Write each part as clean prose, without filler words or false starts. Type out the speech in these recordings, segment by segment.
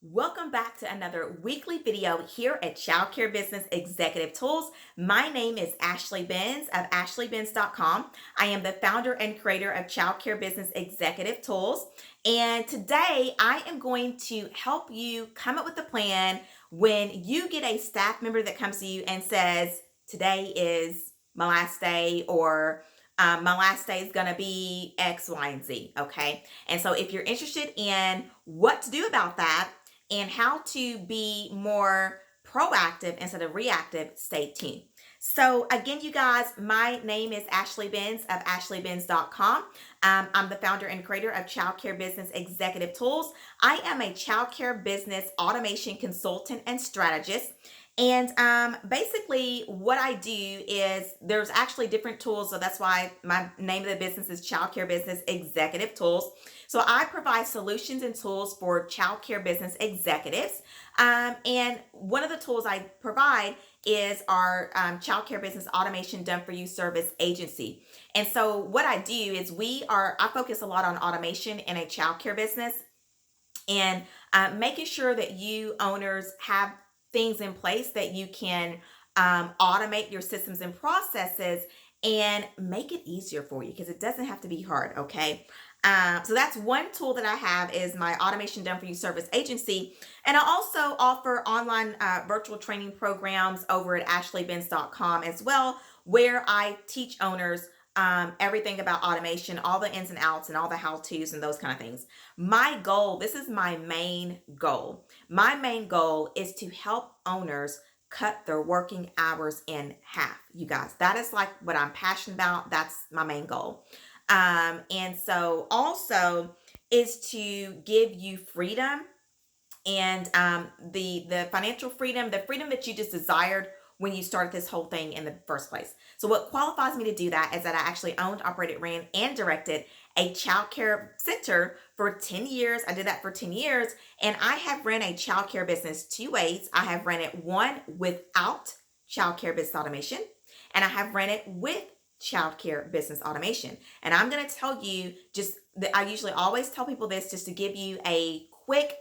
Welcome back to another weekly video here at Childcare Business Executive Tools. My name is Ashley Benz of ashleybenz.com. I am the founder and creator of Childcare Business Executive Tools. And today I am going to help you come up with a plan when you get a staff member that comes to you and says, today is my last day, or my last day is going to be X, Y, and Z. Okay. And so if you're interested in what to do about that, and how to be more proactive instead of reactive, stay tuned. So again, you guys, my name is Ashley Benz of ashleybenz.com. I'm the founder and creator of Childcare Business Executive Tools. I am a childcare business automation consultant and strategist. And basically what I do is there's actually different tools. So that's why my name of the business is Childcare Business Executive Tools. So I provide solutions and tools for childcare business executives. And one of the tools I provide is our childcare business automation done for you service agency. And so what I do is I focus a lot on automation in a childcare business, and making sure that you owners have things in place that you can automate your systems and processes and make it easier for you, because it doesn't have to be hard. Okay. So that's one tool that I have, is my automation done for you service agency. And I also offer online virtual training programs over at ashleybenz.com as well, where I teach owners everything about automation, all the ins and outs and all the how-tos and those kind of things. My goal, this is my main goal. My main goal is to help owners cut their working hours in half. You guys, that is like what I'm passionate about. That's my main goal. And so also is to give you freedom, and the financial freedom, the freedom that you just desired when you started this whole thing in the first place. So what qualifies me to do that is that I actually owned, operated, ran, and directed a childcare center for 10 years. I did that for 10 years, and I have ran a childcare business two ways. I have ran it one without childcare business automation, and I have ran it with childcare business automation. And I'm going to tell you just that I usually always tell people this just to give you a quick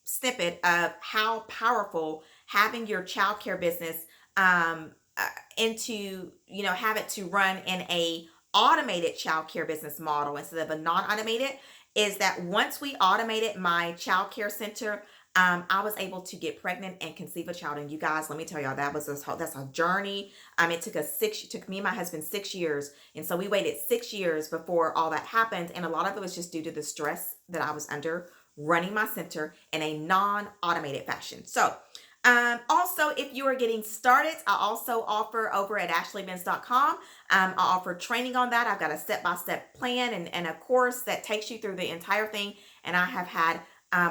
snippet of how powerful having your childcare business have it to run in a automated childcare business model instead of a non-automated, is that once we automated my childcare center, I was able to get pregnant and conceive a child. And you guys, let me tell y'all, that's a journey. It took me and my husband 6 years. And so we waited 6 years before all that happened. And a lot of it was just due to the stress that I was under running my center in a non-automated fashion. So also, if you are getting started, I also offer over at ashleybenz.com. I offer training on that. I've got a step-by-step plan and a course that takes you through the entire thing. And I have had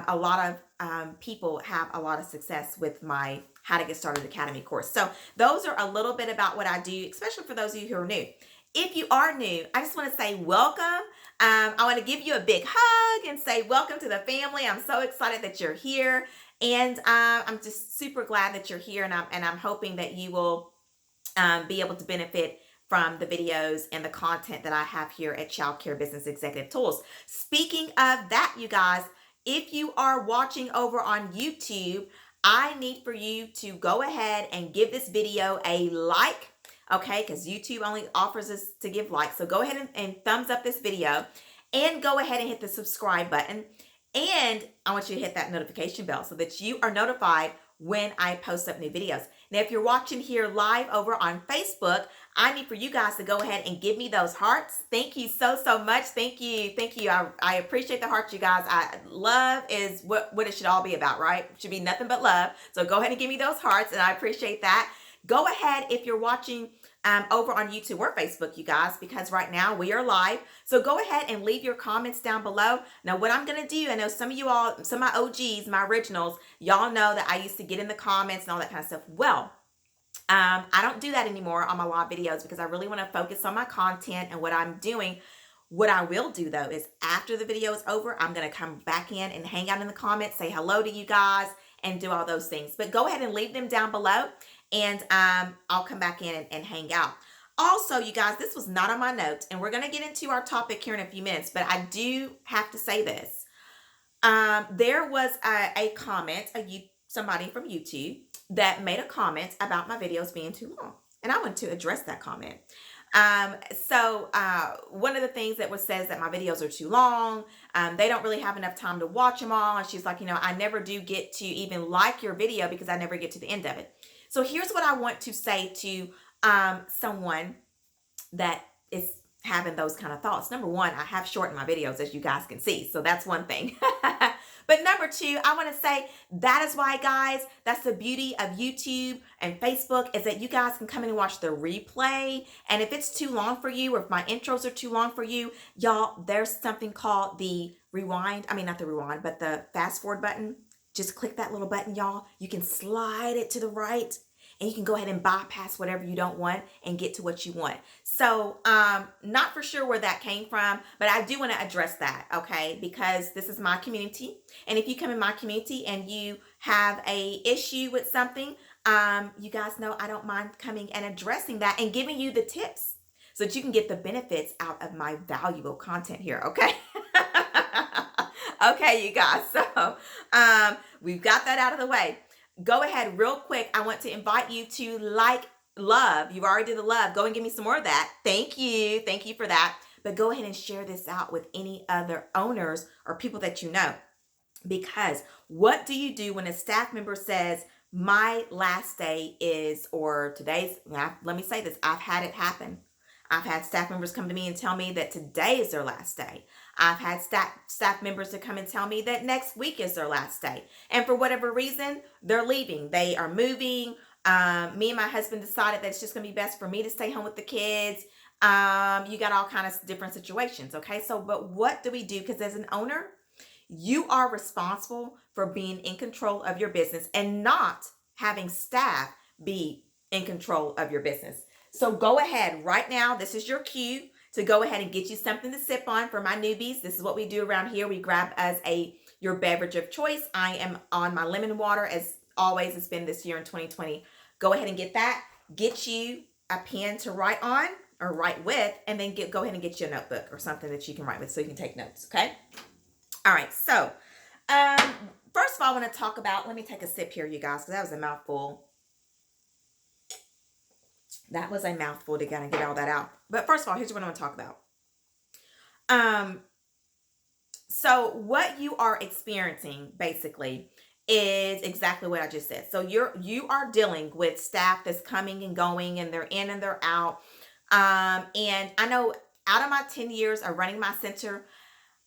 a lot of people have a lot of success with my How to Get Started Academy course. So those are a little bit about what I do, especially for those of you who are new. If you are new, I just want to say welcome. I want to give you a big hug and say welcome to the family. I'm so excited that you're here. And I'm just super glad that you're here, and I'm hoping that you will be able to benefit from the videos and the content that I have here at Childcare Business Executive Tools. Speaking of that, you guys, if you are watching over on YouTube, I need for you to go ahead and give this video a like, okay? Because YouTube only offers us to give likes. So go ahead and thumbs up this video, and go ahead and hit the subscribe button. And I want you to hit that notification bell so that you are notified when I post up new videos. Now, if you're watching here live over on Facebook, I need for you guys to go ahead and give me those hearts. Thank you so much. Thank you. I appreciate the hearts, you guys. Love is what it should all be about, right? It should be nothing but love. So go ahead and give me those hearts, and I appreciate that. Go ahead if you're watching over on YouTube or Facebook, you guys, because right now we are live. So go ahead and leave your comments down below. Now, what I'm going to do, I know some of you all, some of my OGs, my originals, y'all know that I used to get in the comments and all that kind of stuff. Well, I don't do that anymore on my live videos because I really want to focus on my content and what I'm doing. What I will do, though, is after the video is over, I'm going to come back in and hang out in the comments, say hello to you guys, and do all those things. But go ahead and leave them down below, and I'll come back in and hang out. Also, you guys, this was not on my notes, and we're going to get into our topic here in a few minutes, but I do have to say this. There was a comment, somebody from YouTube that made a comment about my videos being too long, and I want to address that comment. One of the things that was says that my videos are too long. They don't really have enough time to watch them all, and she's like, I never do get to even like your video because I never get to the end of it. So here's what I want to say to someone that is having those kind of thoughts. Number one, I have shortened my videos, as you guys can see. So that's one thing. But number two, I want to say that is why, guys, that's the beauty of YouTube and Facebook, is that you guys can come in and watch the replay. And if it's too long for you, or if my intros are too long for you, y'all, there's something called the rewind. I mean, not the rewind, but the fast forward button. Just click that little button, y'all. You can slide it to the right, and you can go ahead and bypass whatever you don't want and get to what you want. So, not for sure where that came from, but I do want to address that, okay? Because this is my community. And if you come in my community and you have a issue with something, you guys know I don't mind coming and addressing that and giving you the tips so that you can get the benefits out of my valuable content here, okay? Okay, you guys. So, we've got that out of the way. Go ahead real quick. I want to invite you to love. You've already did the love. Go and give me some more of that. Thank you. Thank you for that. But go ahead and share this out with any other owners or people that you know. Because what do you do when a staff member says, my last day is, or today's, let me say this, I've had it happen. I've had staff members come to me and tell me that today is their last day. I've had staff members to come and tell me that next week is their last day. And for whatever reason, they're leaving. They are moving. Me and my husband decided that it's just going to be best for me to stay home with the kids. You got all kinds of different situations. Okay. So, but what do we do? Because as an owner, you are responsible for being in control of your business and not having staff be in control of your business. So go ahead right now. This is your cue to go ahead and get you something to sip on. For my newbies, this is what we do around here. We grab as your beverage of choice. I am on my lemon water, as always. It's been this year in 2020. Go ahead and get that. Get you a pen to write on or write with, and then go ahead and get you a notebook or something that you can write with so you can take notes, okay? All right, so first of all, I want to talk about, let me take a sip here, you guys, because that was a mouthful. That was a mouthful to kind of get all that out. But first of all, here's what I want to talk about. So what you are experiencing basically is exactly what I just said. So you are dealing with staff that's coming and going, and they're in and they're out. And I know out of my 10 years of running my center,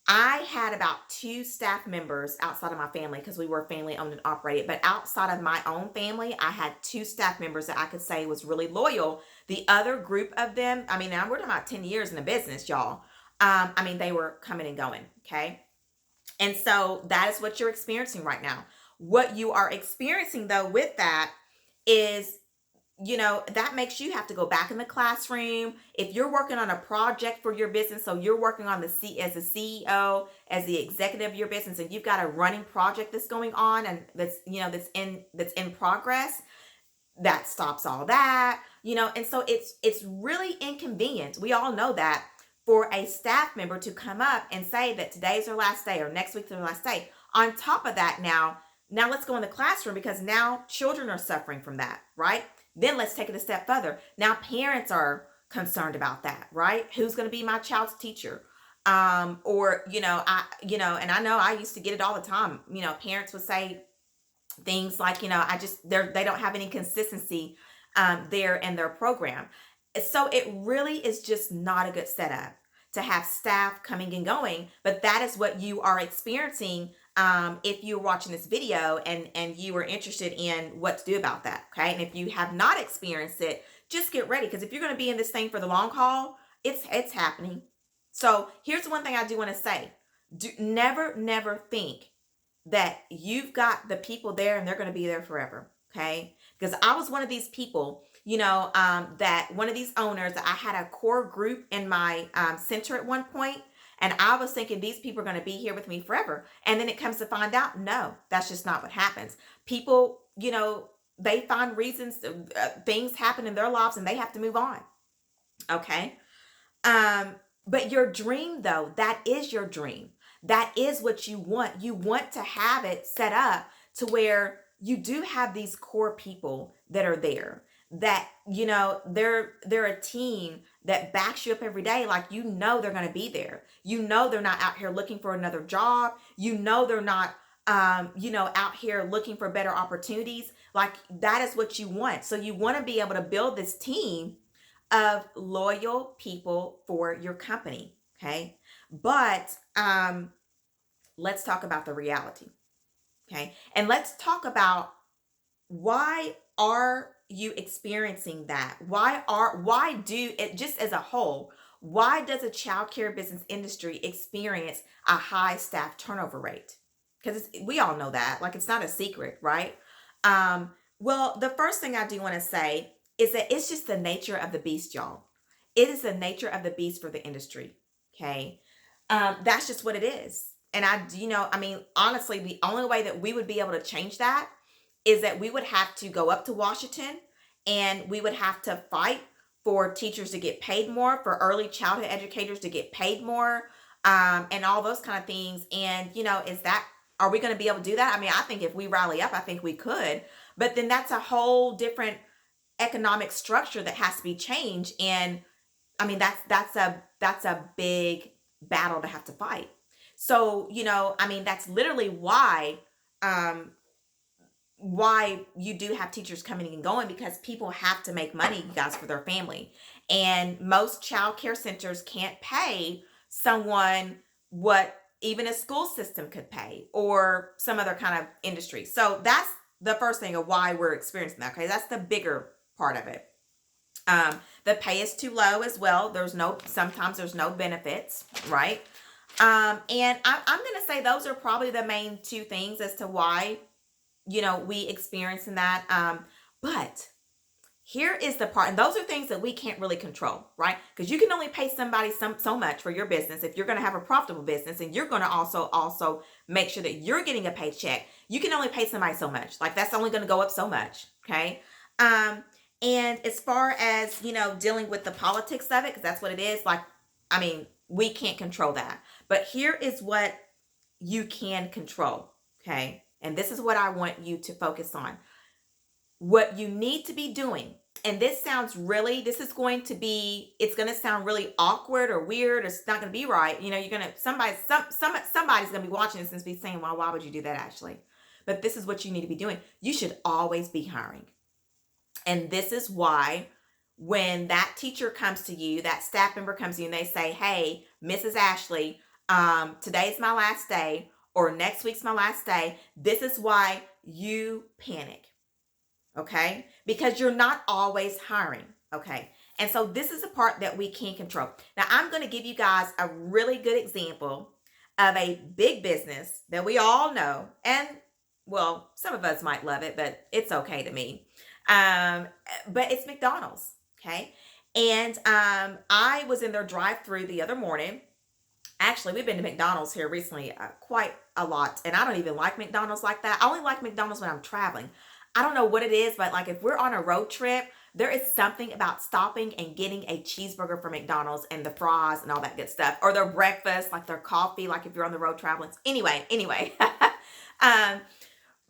I had about 2 staff members outside of my family, because we were family owned and operated. But outside of my own family, I had 2 staff members that I could say was really loyal. The other group of them, I mean, now we're talking about 10 years in the business, y'all. I mean, they were coming and going, okay? And so that is what you're experiencing right now. What you are experiencing, though, with that is, that makes you have to go back in the classroom. If you're working on a project for your business, so you're working on as the CEO, as the executive of your business, and you've got a running project that's going on and that's in progress, that stops all that, and so it's really inconvenient. We all know that, for a staff member to come up and say that today's their last day or next week's their last day. On top of that, now let's go in the classroom, because now children are suffering from that, right? Then let's take it a step further. Now parents are concerned about that, right? Who's going to be my child's teacher? And I know I used to get it all the time. Parents would say things like, they don't have any consistency there in their program. So it really is just not a good setup to have staff coming and going, but that is what you are experiencing. If you're watching this video and you are interested in what to do about that, okay? And if you have not experienced it, just get ready, because if you're going to be in this thing for the long haul, it's happening. So here's one thing I do want to say. Never think that you've got the people there and they're going to be there forever, okay? Because I was one of these people, that one of these owners, I had a core group in my center at one point. And I was thinking these people are going to be here with me forever. And then it comes to find out, no, that's just not what happens. People, they find reasons, things happen in their lives and they have to move on. Okay. But your dream, though, that is your dream. that is what you want. You want to have it set up to where you do have these core people that are there, that they're a team that backs you up every day. Like, they're going to be there. They're not out here looking for another job. They're not out here looking for better opportunities. Like, that is what you want. So you want to be able to build this team of loyal people for your company. Okay. But let's talk about the reality. Okay. And let's talk about, why are you experiencing that? Why do it, just as a whole, why does a childcare business industry experience a high staff turnover rate? Because we all know that, like, it's not a secret, right? Well, the first thing I do want to say is that it's just the nature of the beast, y'all. It is the nature of the beast for the industry. Okay. That's just what it is. And honestly, the only way that we would be able to change that is that we would have to go up to Washington, and we would have to fight for teachers to get paid more, for early childhood educators to get paid more, and all those kind of things. And, are we going to be able to do that? I mean, I think if we rally up, I think we could, but then that's a whole different economic structure that has to be changed. And I mean, that's a big battle to have to fight. So, that's literally why you do have teachers coming and going, because people have to make money, you guys, for their family. And most child care centers can't pay someone what even a school system could pay, or some other kind of industry. So that's the first thing of why we're experiencing that. Okay, that's the bigger part of it. The pay is too low as well. Sometimes there's no benefits, right? And I'm going to say those are probably the main two things as to why we experiencing that. But here is the part, and those are things that we can't really control, right? Because you can only pay somebody so much for your business if you're going to have a profitable business, and you're going to also make sure that you're getting a paycheck. You can only pay somebody so much. Like, that's only going to go up so much, okay? And as far as, dealing with the politics of it, because that's what it is, like, I mean, we can't control that. But here is what you can control, okay? And this is what I want you to focus on. What you need to be doing, and it's going to sound really awkward or weird, or it's not going to be right. Somebody's going to be watching this and be saying, well, why would you do that, Ashley? But this is what you need to be doing. You should always be hiring. And this is why, when that teacher comes to you, that staff member comes to you, and they say, hey, Mrs. Ashley, today's my last day, or next week's my last day, this is why you panic, okay? Because you're not always hiring, okay? And so this is the part that we can't control. Now, I'm going to give you guys a really good example of a big business that we all know. And, well, some of us might love it, but it's okay to me. But it's McDonald's, okay? And I was in their drive-thru the other morning. Actually, we've been to McDonald's here recently quite a lot, and I don't even like McDonald's like that. I only like McDonald's when I'm traveling. I don't know what it is, but like, if we're on a road trip, there is something about stopping and getting a cheeseburger from McDonald's, and the fries and all that good stuff, or their breakfast, like their coffee, like if you're on the road traveling. Anyway.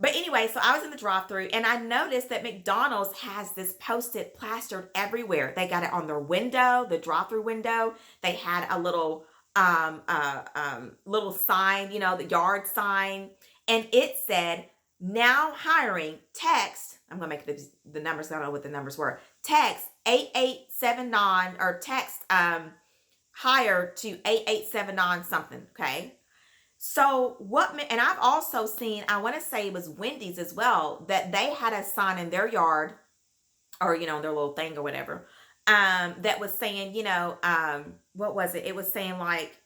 But anyway, so I was in the drive-thru, and I noticed that McDonald's has this Post-it plastered everywhere. They got it on their window, the drive-thru window. They had a little sign, the yard sign, and it said, now hiring, text, I'm going to make the numbers, I don't know what the numbers were, text 8879, or text hire to 8879 something, okay? So and I've also seen, I want to say it was Wendy's as well, that they had a sign in their yard, or, their little thing or whatever, that was saying, what was it? It was saying like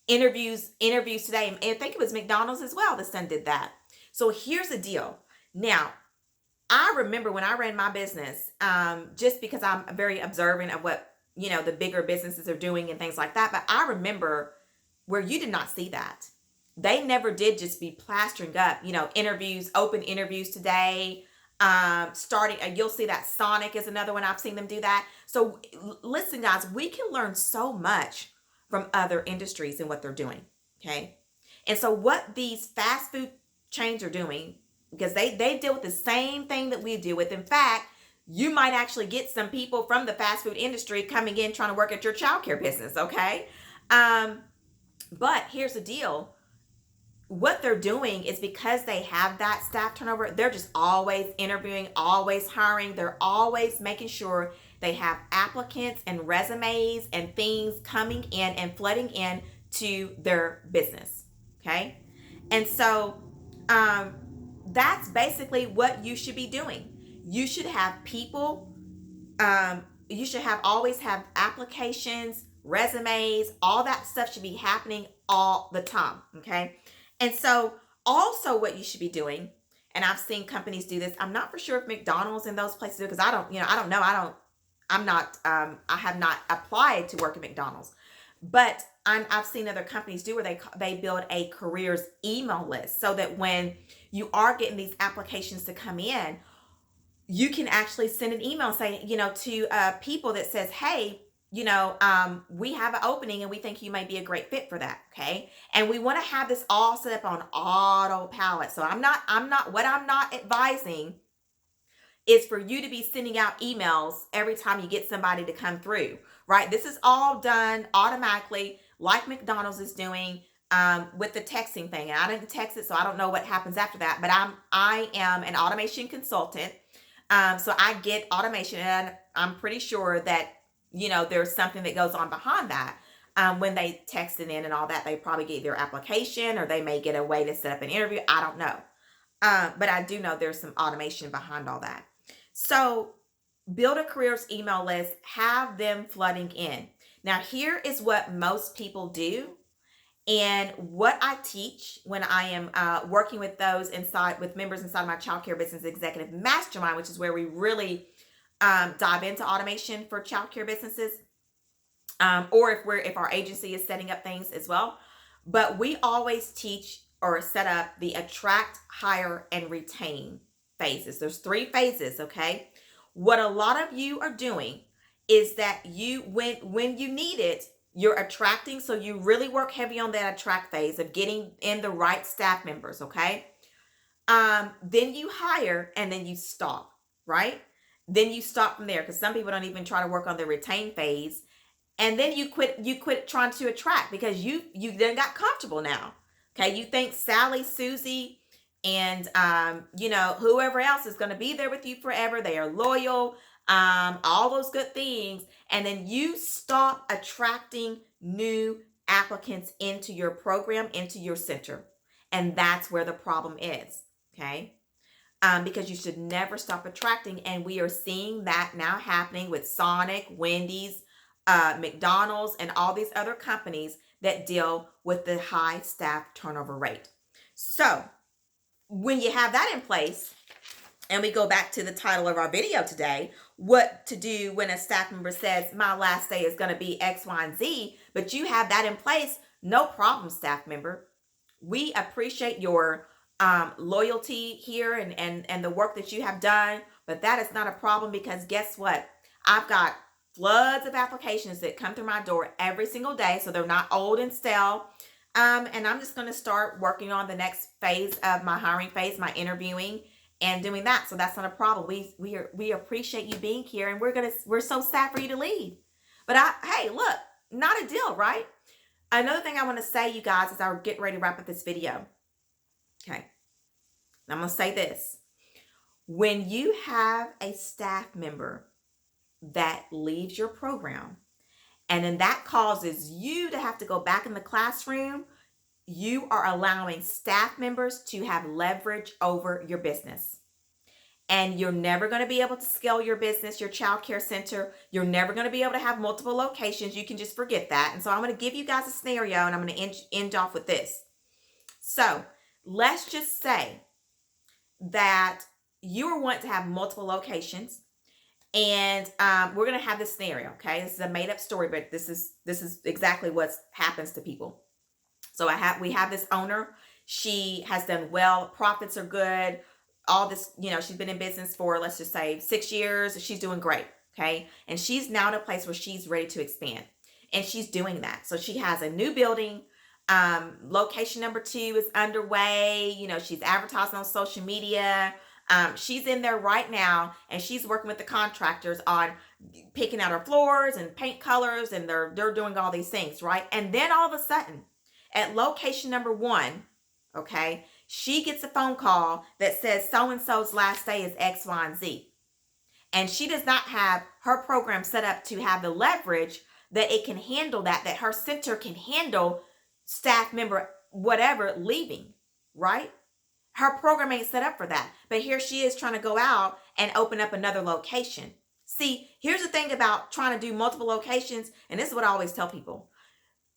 interviews today. And I think it was McDonald's as well. The son did that. So here's the deal. Now, I remember when I ran my business, just because I'm very observant of what, the bigger businesses are doing and things like that. But I remember where you did not see that. They never did just be plastering up, interviews, open interviews today. Starting, you'll see that Sonic is another one. I've seen them do that. So listen, guys, we can learn so much from other industries and what they're doing. Okay. And so what these fast food chains are doing, because they deal with the same thing that we deal with. In fact, you might actually get some people from the fast food industry coming in trying to work at your childcare business, okay? But here's the deal. What they're doing is, because they have that staff turnover, they're just always interviewing, always hiring. They're always making sure they have applicants and resumes and things coming in and flooding in to their business. Okay. And so that's basically what you should be doing. You should have people, you should have always have applications, resumes, all that stuff should be happening all the time. Okay. And so also what you should be doing, and I've seen companies do this. I'm not for sure if McDonald's and those places do, because I don't know. I have not applied to work at McDonald's, but I've seen other companies do where they build a careers email list, so that when you are getting these applications to come in, you can actually send an email saying, to people that says, hey, we have an opening and we think you might be a great fit for that. Okay. And we want to have this all set up on autopilot. So what I'm not advising is for you to be sending out emails every time you get somebody to come through, right? This is all done automatically, like McDonald's is doing with the texting thing. And I didn't text it, so I don't know what happens after that, but I am an automation consultant. So I get automation, and I'm pretty sure that there's something that goes on behind that. When they text it in and all that, they probably get their application, or they may get a way to set up an interview. I don't know. But I do know there's some automation behind all that. So build a careers email list, have them flooding in. Now, here is what most people do. And what I teach when I am working with with members inside my Childcare Business Executive Mastermind, which is where we really dive into automation for childcare businesses, or if our agency is setting up things as well. But we always teach or set up the attract, hire, and retain phases. There's 3 phases, okay? What a lot of you are doing is that when you need it, you're attracting. So you really work heavy on that attract phase of getting in the right staff members, okay? Then you hire, and then you stop, right? Then you stop from there, because some people don't even try to work on the retain phase. And then you quit trying to attract, because you then got comfortable now. Okay, you think Sally, Susie, and whoever else is going to be there with you forever. They are loyal, all those good things. And then you stop attracting new applicants into your program, into your center. And that's where the problem is. Okay. Because you should never stop attracting. And we are seeing that now happening with Sonic, Wendy's, McDonald's, and all these other companies that deal with the high staff turnover rate. So when you have that in place, and we go back to the title of our video today, what to do when a staff member says, my last day is going to be X, Y, and Z, but you have that in place, no problem, staff member. We appreciate your loyalty here and the work that you have done, but that is not a problem, because guess what? I've got floods of applications that come through my door every single day, so they're not old and stale. And I'm just going to start working on the next phase of my hiring phase, my interviewing, and doing that. So that's not a problem. We appreciate you being here, and we're so sad for you to leave. But hey, look, not a deal, right? Another thing I want to say, you guys, as I get ready to wrap up this video. Okay. I'm going to say this. When you have a staff member that leaves your program, and then that causes you to have to go back in the classroom, you are allowing staff members to have leverage over your business. And you're never going to be able to scale your business, your child care center. You're never going to be able to have multiple locations. You can just forget that. And so I'm going to give you guys a scenario, and I'm going to end off with this. So let's just say that you want to have multiple locations. And we're going to have this scenario, okay? This is a made-up story, but this is exactly what happens to people. So we have this owner. She has done well. Profits are good. All this, she's been in business for, let's just say, 6 years. She's doing great, okay? And she's now at a place where she's ready to expand. And she's doing that. So she has a new building. Location number 2 is underway. She's advertising on social media. She's in there right now, and she's working with the contractors on picking out her floors and paint colors, and they're doing all these things, right? And then all of a sudden, at location number 1, okay, she gets a phone call that says so-and-so's last day is X, Y, and Z. And she does not have her program set up to have the leverage that it can handle that her center can handle staff member, whatever, leaving, right? Her program ain't set up for that. But here she is trying to go out and open up another location. See, here's the thing about trying to do multiple locations, and this is what I always tell people.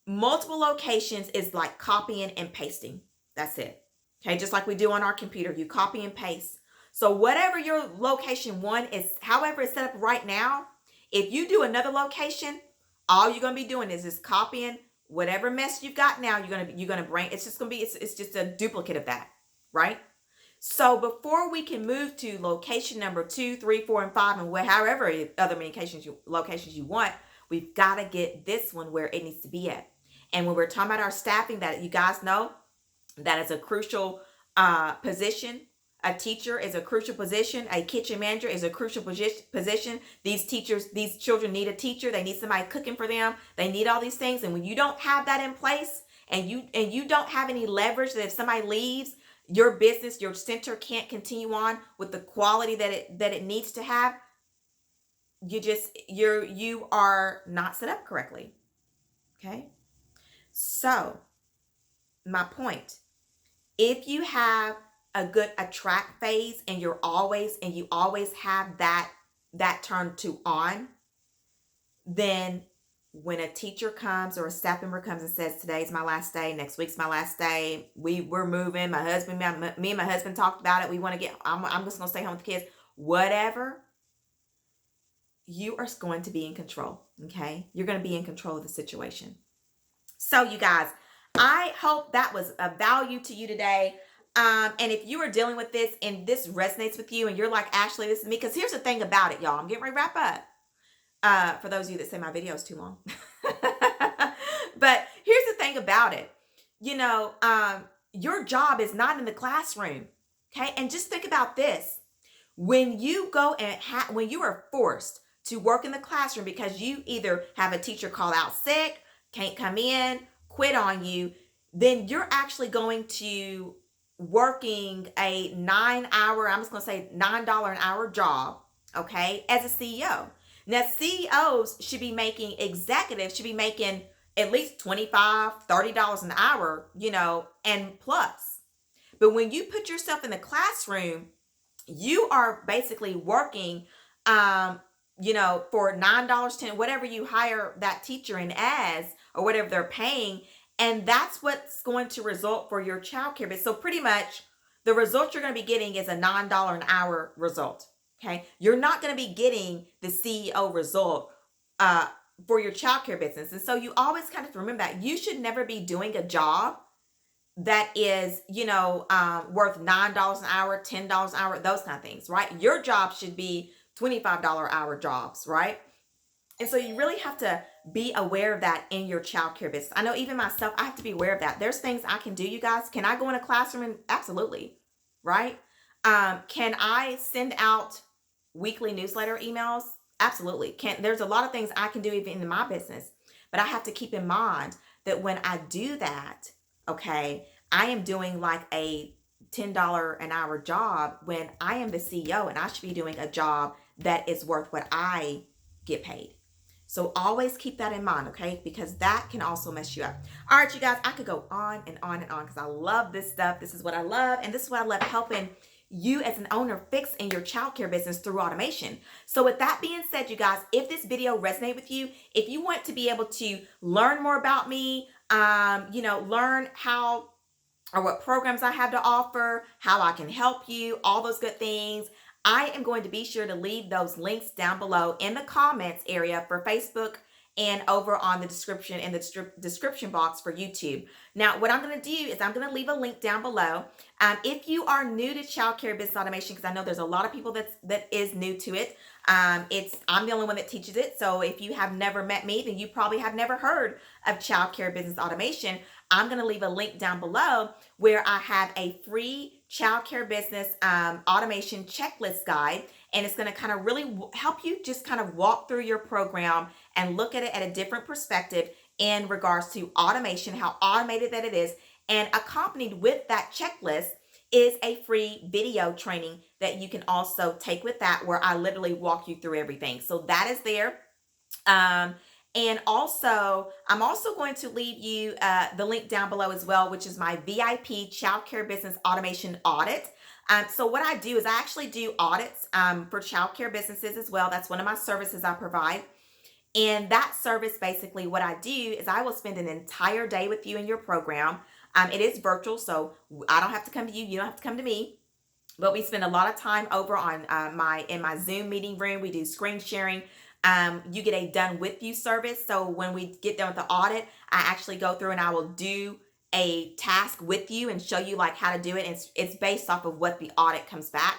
Multiple locations is like copying and pasting. That's it. Okay, just like we do on our computer, you copy and paste. So whatever your location 1 is, however it's set up right now, if you do another location, all you're going to be doing is just copying whatever mess you've got now. You're going to bring, it's just a duplicate of that, right? So before we can move to location number 2, 3, 4, and 5, and however other locations you want, we've got to get this one where it needs to be at. And when we're talking about our staffing, that you guys know that is a crucial position. A teacher is a crucial position. A kitchen manager is a crucial position. These children need a teacher. They need somebody cooking for them. They need all these things. And when you don't have that in place, and you don't have any leverage, that if somebody leaves, your business, your center can't continue on with the quality that it needs to have, you are not set up correctly. Okay? So, my point, if you have a good attract phase and you always have that turned to on, then when a teacher comes or a staff member comes and says, today's my last day, next week's my last day, we're moving, me and my husband talked about it, we want to I'm just going to stay home with the kids, whatever, you are going to be in control, okay? You're going to be in control of the situation. So you guys, I hope that was of value to you today. And if you are dealing with this and this resonates with you and you're like, Ashley, this is me, because here's the thing about it, y'all. I'm getting ready to wrap up. For those of you that say my video is too long. But here's the thing about it. Your job is not in the classroom. Okay. And just think about this. When you go and when you are forced to work in the classroom because you either have a teacher call out sick, can't come in, quit on you, then you're actually going to working a 9-hour, I'm just going to say $9 an hour job, okay, as a CEO. Now, CEOs should be making, executives should be making at least $25, $30 an hour, and plus. But when you put yourself in the classroom, you are basically working, for $9, $10, whatever you hire that teacher in as, or whatever they're paying. And that's what's going to result for your childcare business. So pretty much the result you're going to be getting is a $9 an hour result. Okay. You're not going to be getting the CEO result for your childcare business. And so you always kind of remember that you should never be doing a job that is, worth $9 an hour, $10 an hour, those kind of things, right? Your job should be $25 hour jobs, right? And so you really have to be aware of that in your childcare business. I know even myself, I have to be aware of that. There's things I can do, you guys. Can I go in a classroom? And absolutely, right? Can I send out weekly newsletter emails? Absolutely. There's a lot of things I can do even in my business, but I have to keep in mind that when I do that, okay, I am doing like a $10 an hour job when I am the CEO and I should be doing a job that is worth what I get paid. So always keep that in mind, okay? Because that can also mess you up. All right, you guys, I could go on and on and on because I love this stuff. This is what I love. And this is what I love, helping you as an owner fix in your childcare business through automation. So with that being said, you guys, if this video resonated with you, if you want to be able to learn more about me, learn how or what programs I have to offer, how I can help you, all those good things, I am going to be sure to leave those links down below in the comments area for Facebook and over on the description in the description box for YouTube. Now, what I'm going to do is I'm going to leave a link down below. If you are new to childcare business automation, because I know there's a lot of people that is new to it. I'm the only one that teaches it. So if you have never met me, then you probably have never heard of childcare business automation. I'm going to leave a link down below where I have a free childcare business automation checklist guide. And it's going to kind of really help you just kind of walk through your program and look at it at a different perspective in regards to automation, how automated that it is. And accompanied with that checklist is a free video training that you can also take with that, where I literally walk you through everything. So that is there. And also, I'm also going to leave you the link down below as well, which is my VIP Childcare Business Automation Audit. So what I do is I actually do audits for childcare businesses as well. That's one of my services I provide. And that service, basically what I do is I will spend an entire day with you in your program. It is virtual, so I don't have to come to you. You don't have to come to me. But we spend a lot of time over on in my Zoom meeting room. We do screen sharing. You get a done with you service. So when we get done with the audit, I actually go through and I will do a task with you and show you like how to do it. It's based off of what the audit comes back.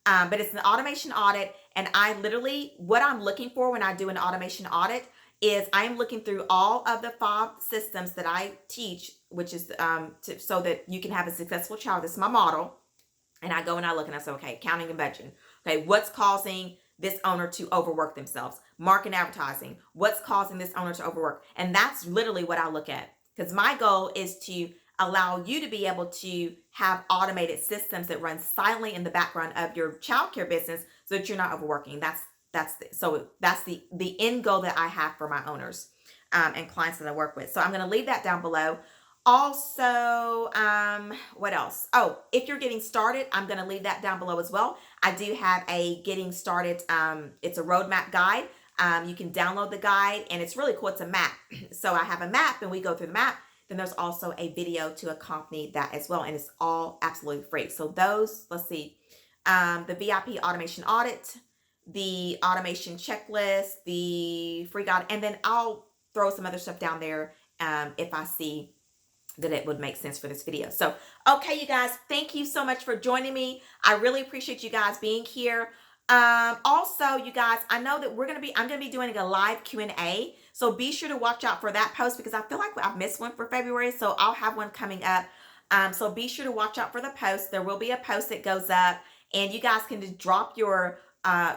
But it's an automation audit. And I literally, what I'm looking for when I do an automation audit is I'm looking through all of the 5 systems that I teach, which is so that you can have a successful child. This is my model. And I go and I look and I say, okay, accounting and budgeting. Okay, what's causing this owner to overwork themselves? Marketing, advertising. What's causing this owner to overwork? And that's literally what I look at. Because my goal is to allow you to be able to have automated systems that run silently in the background of your childcare business so that you're not overworking. That's the end goal that I have for my owners and clients that I work with. So I'm going to leave that down below. Also, what else? Oh, if you're getting started, I'm going to leave that down below as well. I do have a getting started. It's a roadmap guide. You can download the guide and it's really cool. It's a map. So I have a map and we go through the map. Then there's also a video to accompany that as well. And it's all absolutely free. So those, let's see, the VIP automation audit, the automation checklist, the free guide, and then I'll throw some other stuff down there if I see that it would make sense for this video. So, okay, you guys, thank you so much for joining me. I really appreciate you guys being here. Also, you guys, I know that I'm going to be doing a live Q&A. So be sure to watch out for that post because I feel like I've missed one for February. So I'll have one coming up. So be sure to watch out for the post. There will be a post that goes up and you guys can just drop your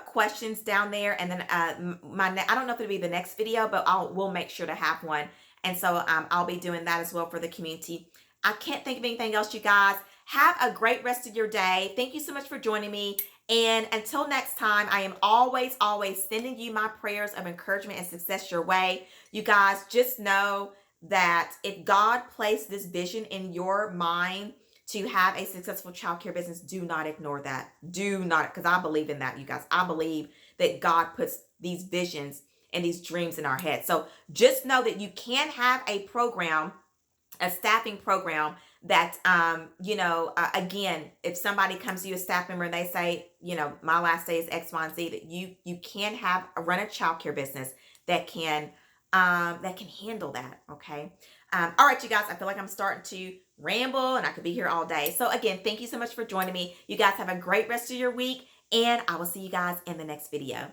questions down there. And then I don't know if it'll be the next video, but we'll make sure to have one. And so I'll be doing that as well for the community. I can't think of anything else, you guys. Have a great rest of your day. Thank you so much for joining me. And until next time, I am always, always sending you my prayers of encouragement and success your way. You guys, just know that if God placed this vision in your mind to have a successful childcare business, do not ignore that. Do not, because I believe in that, you guys. I believe that God puts these visions and these dreams in our head. So just know that you can have a program, a staffing program that, again, if somebody comes to you, a staff member, and they say, my last day is X, Y, and Z, that you can run a childcare business that can handle that. Okay. All right, you guys, I feel like I'm starting to ramble and I could be here all day. So again, thank you so much for joining me. You guys have a great rest of your week and I will see you guys in the next video.